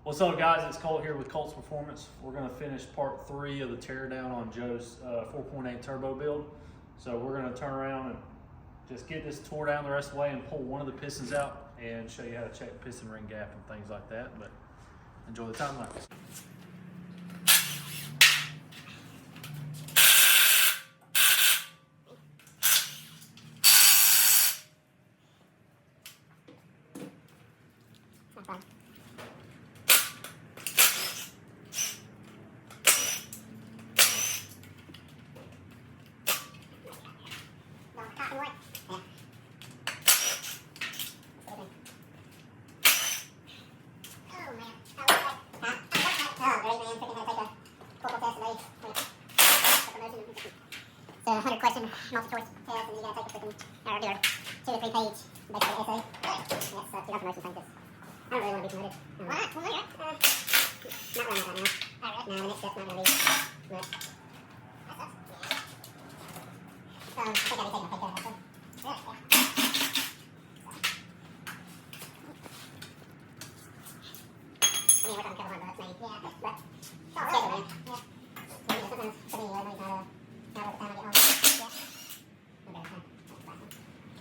What's up, guys? It's Colt here with Colt's Performance. We're going to finish part 3 of the teardown on Joe's 4.8 turbo build. So we're going to turn around and just get this tore down the rest of the way and pull one of the pistons out and show you how to check piston ring gap and things like that. But enjoy the time lapse. So 100 question multi-choice test, and you gotta take a freaking, or do a 2 or 3 page, basically essay. Yes, so if you got promotion thing, because I don't really want to be promoted. Why not? Well, not where I'm at right now. No, the next step's not gonna be much. I think I'll be taking a pay cut also. Really? Yeah. I mean, we're talking a couple $100 maybe. Yeah, but it's all schedule, man. Yeah. Sometimes putting in money's not worth the time I get home. Yeah. No better time.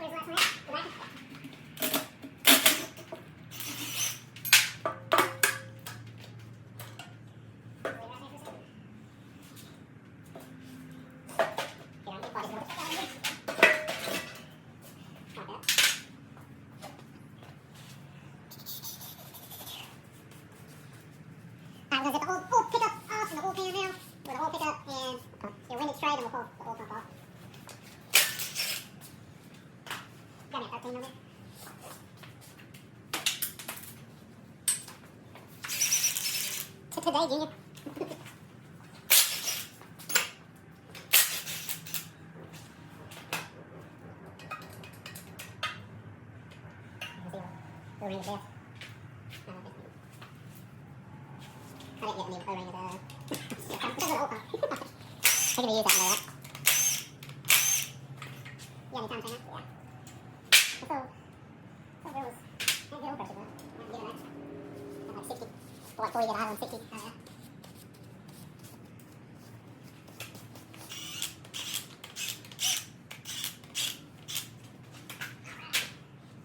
Where's the last one at? The back? I'm going to get the old pickup off and the old pan now. With the old pickup and your winded straight, and we'll pull the old pump off. Got me a 13 number. Today, Junior. The ring of death. I didn't get the new O-ring of the... This is an old pump. They're going to use that one, right? Yeah, anytime soon, yeah. So there was... I think the old pressure, but I might get it at like 60. Or like 40 that I have on 60. Oh, yeah.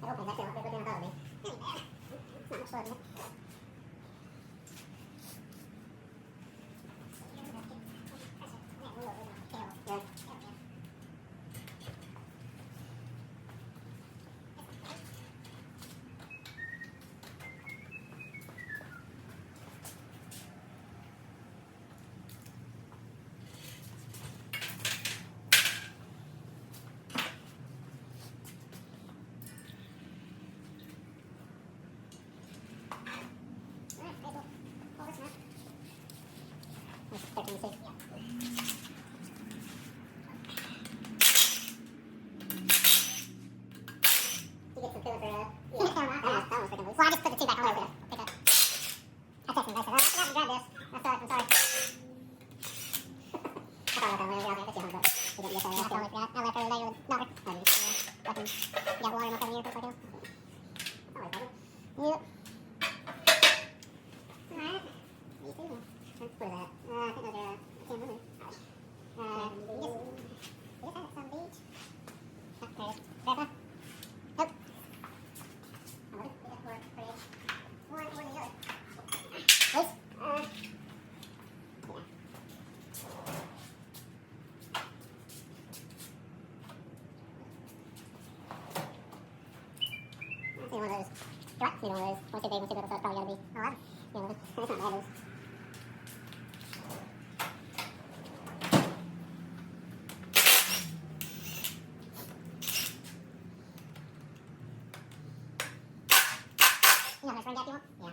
It opens actually a lot quicker than I thought it would be. It's not much slower than it. Well, I just put the 2 back on there. Pick up. I texted him. I said, I forgot to grab this. I'm sorry. I thought I was going to get you home, but we didn't get there. I left early later with Doctor. You got water in my phone here, things like that. Alright, brother. Yep. Alright. You see them. Where's that? I think those are, I can't remember. We just had it some beach. Oh, there it is. Grandpa? Nope. I wonder if we just work pretty. One or the other. Please? Yeah. I see one of those. Right? See one of those. One too big, one too little, so it's probably gotta be 11. Yeah, it's not bad, those. You know how much ring gap you want? Yeah.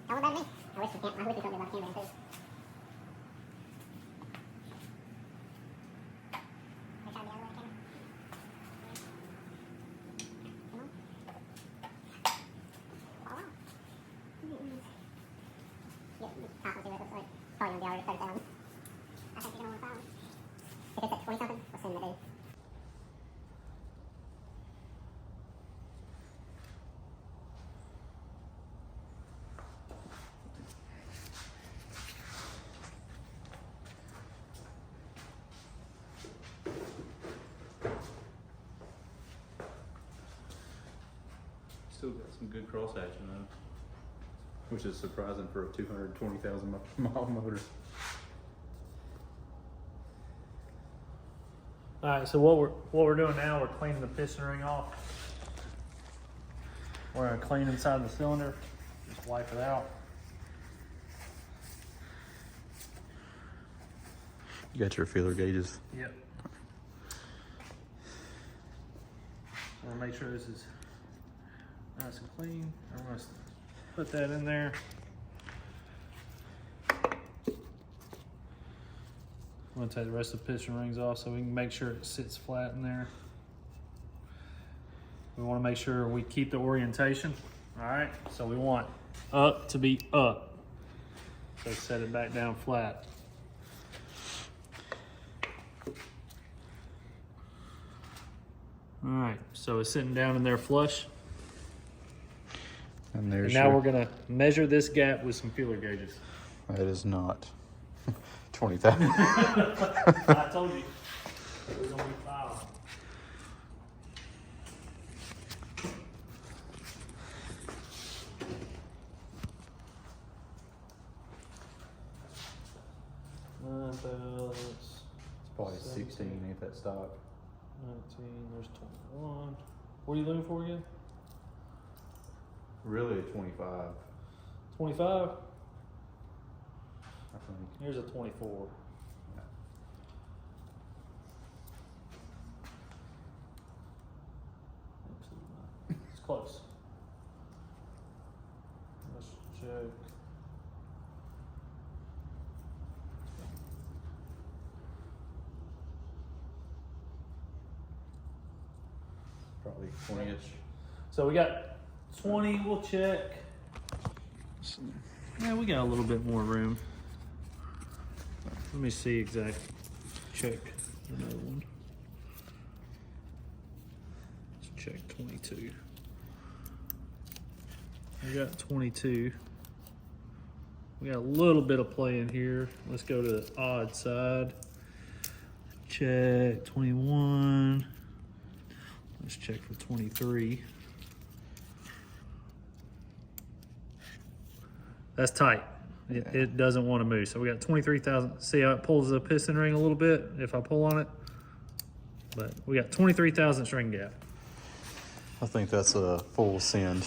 How about me? I wish we can't. I wish we could do about camera too. top of it, it's like probably gonna be already 30,000. I think you're gonna want to follow. If it's at 20 something, we'll send it to. Still got some good cross action though, which is surprising for a 220,000 mile motor. All right, so what we're doing now, we're cleaning the piston ring off. We're gonna clean inside the cylinder, just wipe it out. You got your feeler gauges. Yep. I want to make sure this is nice and clean. I'm going to put that in there. I'm going to take the rest of the piston rings off so we can make sure it sits flat in there. We want to make sure we keep the orientation. All right, so we want up to be up. So set it back down flat. All right, so it's sitting down in there flush. And there's And now we're gonna measure this gap with some feeler gauges. That is not 20,000. I told you. It was only 5. It's probably 16, ain't that stock? 19, there's 21. What are you looking for again? Really a 25, 25? I think. Here's a 24. It's close. Let's check. Probably 20-ish. So we got 20, we'll check. Yeah, we got a little bit more room. Let me see exact. Check another one. Let's check 22. We got 22. We got a little bit of play in here. Let's go to the odd side. Check 21. Let's check for 23. That's tight. It doesn't want to move. So we got 23,000. See how it pulls the piston ring a little bit if I pull on it? But we got 23,000 string gap. I think that's a full send.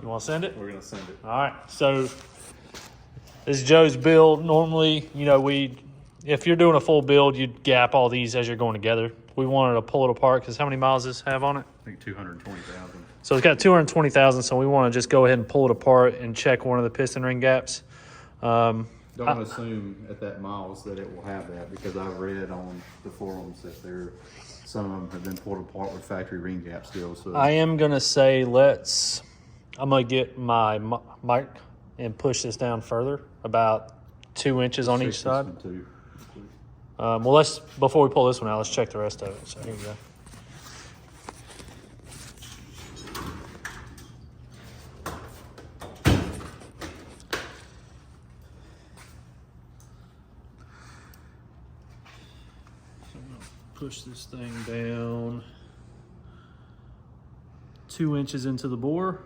You want to send it? We're gonna send it. All right. So this is Joe's build. Normally, you know, if you're doing a full build, you'd gap all these as you're going together. We wanted to pull it apart because how many miles does this have on it? I think 220,000. So it's got 220,000, so we want to just go ahead and pull it apart and check one of the piston ring gaps. Don't assume at that miles that it will have that, because I've read on the forums that some of them have been pulled apart with factory ring gaps still. So I am going to say I'm going to get my mic and push this down further, about 2 inches on each side. Well, before we pull this one out, let's check the rest of it. So here we go. Push this thing down 2 inches into the bore.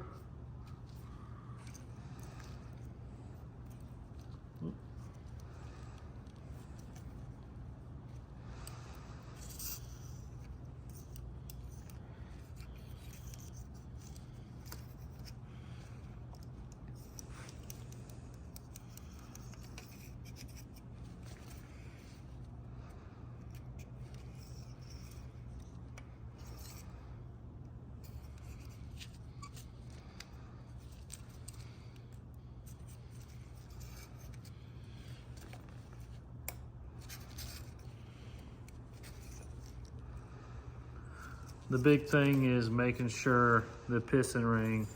The big thing is making sure the piston ring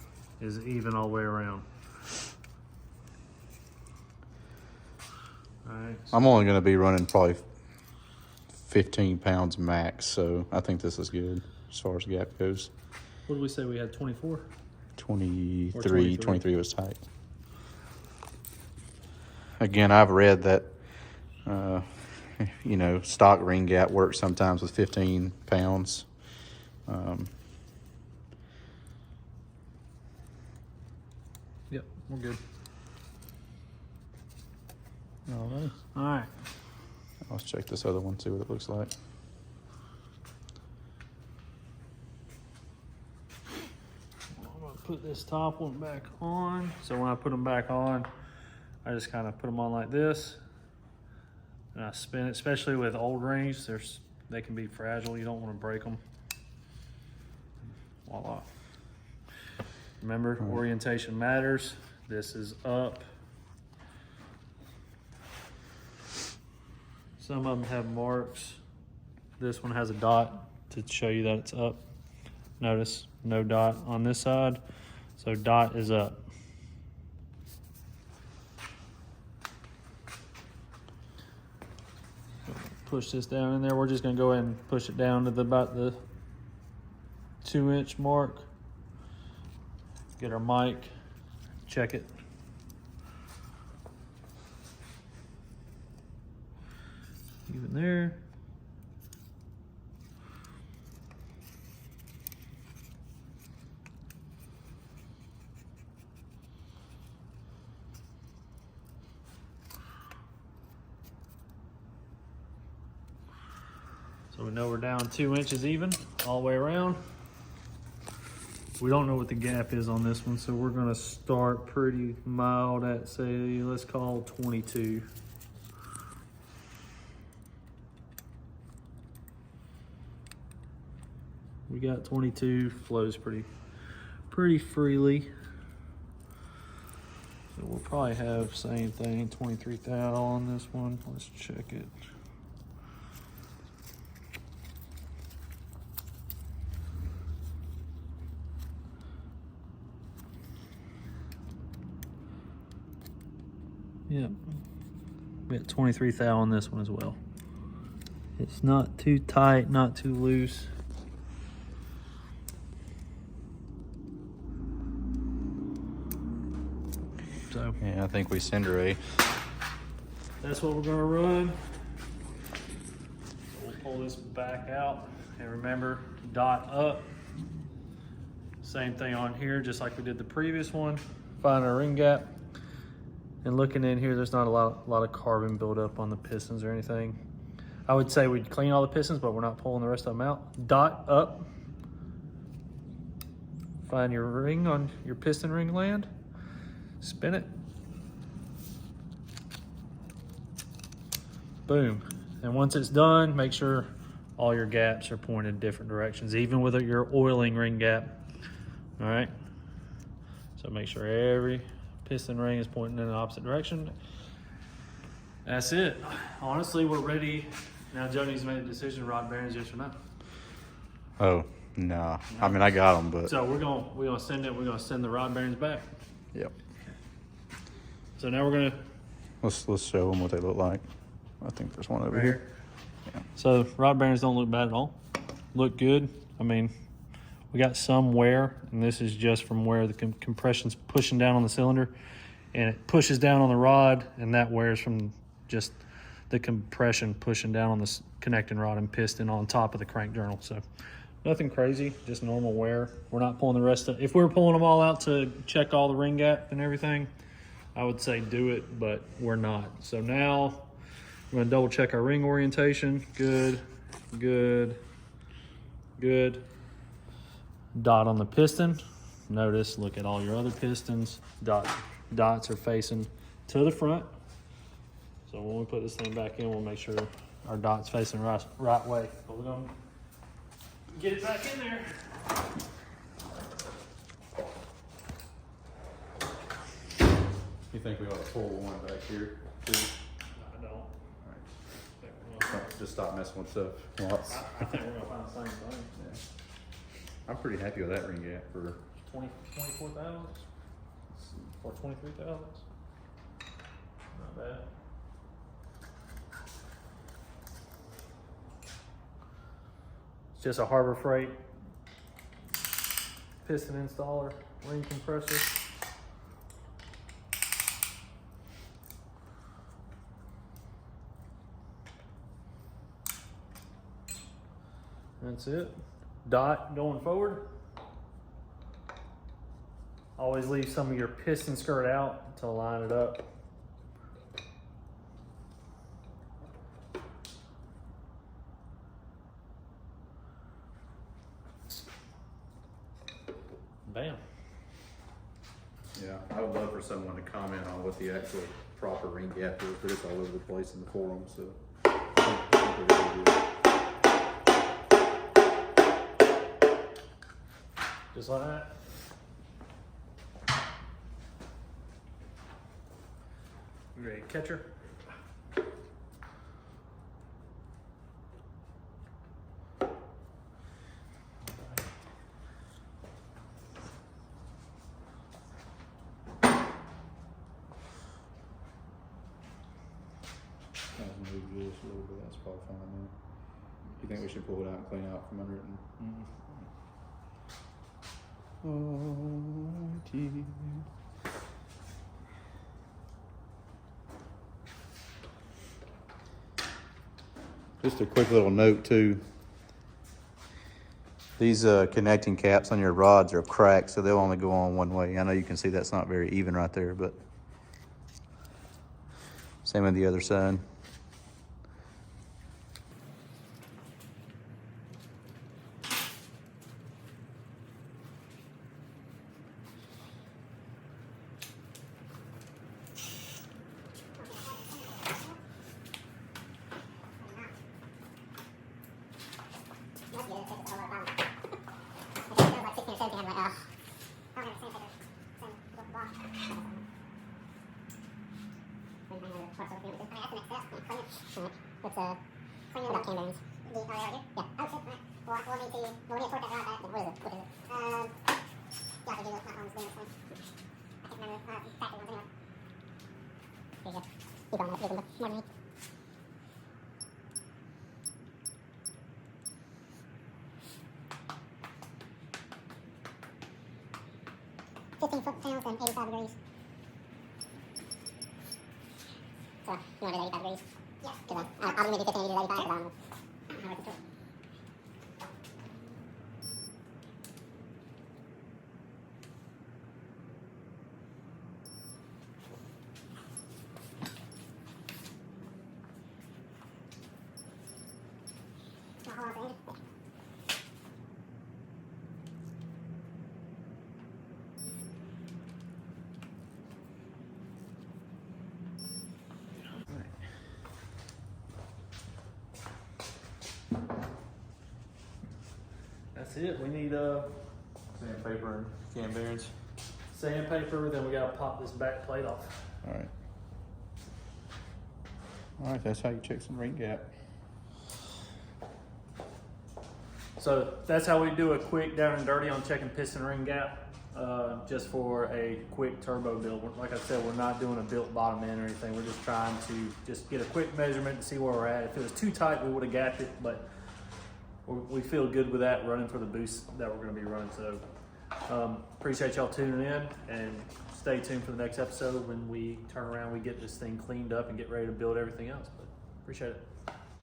is even all the way around. Alright. I'm only gonna be running probably 15 pounds max, so I think this is good as far as gap goes. What did we say we had, 24? 23, 23 was tight. Again, I've read that, you know, stock ring gap works sometimes with 15 pounds. Yep, we're good. All right. Alright. Let's check this other one, see what it looks like. I'm gonna put this top one back on. So when I put them back on, I just kind of put them on like this. And I spin it, especially with old rings, they can be fragile. You don't want to break them. Voila. Remember, orientation matters. This is up. Some of them have marks. This one has a dot to show you that it's up. Notice, no dot on this side. So dot is up. Push this down in there. We're just gonna go ahead and push it down to about the 2-inch mark. Get our mic, check it. Even there. So we know we're down 2 inches even all the way around. We don't know what the gap is on this one, so we're gonna start pretty mild at, say, let's call 22. We got 22, flows pretty freely. So we'll probably have same thing, 23 thou on this one. Let's check it. Yep, we got 23 thou on this one as well. It's not too tight, not too loose. So Yeah, I think we cinder a. that's what we're gonna run. So we'll pull this back out, and remember, dot up. Same thing on here, just like we did the previous one. Find our ring gap. And looking in here, there's not a lot of carbon buildup on the pistons or anything. I would say we'd clean all the pistons, but we're not pulling the rest of them out. Dot up. Find your ring on your piston ring land. Spin it. Boom. And once it's done, make sure all your gaps are pointed in different directions, even with your oiling ring gap. All right. So make sure every piston ring is pointing in the opposite direction. That's it. Honestly, we're ready. Now Johnny's made a decision, rod bearings, yes or no? Oh, nah. I mean, I got them, but. So we're gonna send the rod bearings back. Yep. So now we're gonna. Let's show them what they look like. I think there's one over here. Yeah. So rod bearings don't look bad at all. Look good. I mean, we got some wear, and this is just from where the compression's pushing down on the cylinder, and it pushes down on the rod, and that wears from just the compression pushing down on this connecting rod and piston on top of the crank journal. So nothing crazy, just normal wear. We're not pulling the rest of. If we were pulling them all out to check all the ring gap and everything, I would say do it, but we're not. So now we're gonna double check our ring orientation. Good, good, good. Dot on the piston. Notice, look at all your other pistons. Dots are facing to the front. So when we put this thing back in, we'll make sure our dot's facing right way. But we're gonna get it back in there. You think we ought to pull one back here too? I don't. Just stop messing with stuff. Lots. I think we're gonna find the same thing. Yeah. I'm pretty happy with that ring gap for 24,000 or 23,000. Not bad. just a Harbor Freight piston installer, ring compressor. That's it. Dot going forward. Always leave some of your piston skirt out to line it up. Bam. Yeah, I would love for someone to comment on what the actual proper ring gap is, but it's all over the place in the forum, so. I think we're good. Just like that. You ready to catch her? Move just a little bit, that's probably fine now. You think we should pull it out and clean out from under it? Just a quick little note too. These connecting caps on your rods are cracked, so they'll only go on one way. I know you can see that's not very even right there, but same with the other side. That's good. It takes a lot of time. I think it was like 16 or 17. I'm like, oh. I don't have the same paper. Same block. I mean, I know the parts of the I mean, that's the next step. Clean it. Alright. Let's clean it. What about cam bearings? Are they right here? Yeah. Oh, shit. Alright. Well, we'll need to torque that rod back. What is it? Yeah, I can do those. Not on the same. I can't remember factory ones anyway. There you go. Keep on that. Give them more than me. £15 and 85 degrees. So, you want to do 85 degrees? Yeah. Because I'll maybe 15 and 85 because I don't know what to do. That's it. We need Sandpaper and cam bearings. sandpaper, then we gotta pop this back plate off. Alright. Alright, that's how you check some ring gap. So that's how we do a quick down and dirty on checking piston ring gap, just for a quick turbo build. Like I said, we're not doing a built bottom end or anything. We're just trying to just get a quick measurement and see where we're at. If it was too tight, we would have gapped it, but we feel good with that running for the boost that we're going to be running. So appreciate y'all tuning in, and stay tuned for the next episode when we turn around, we get this thing cleaned up and get ready to build everything else. But appreciate it.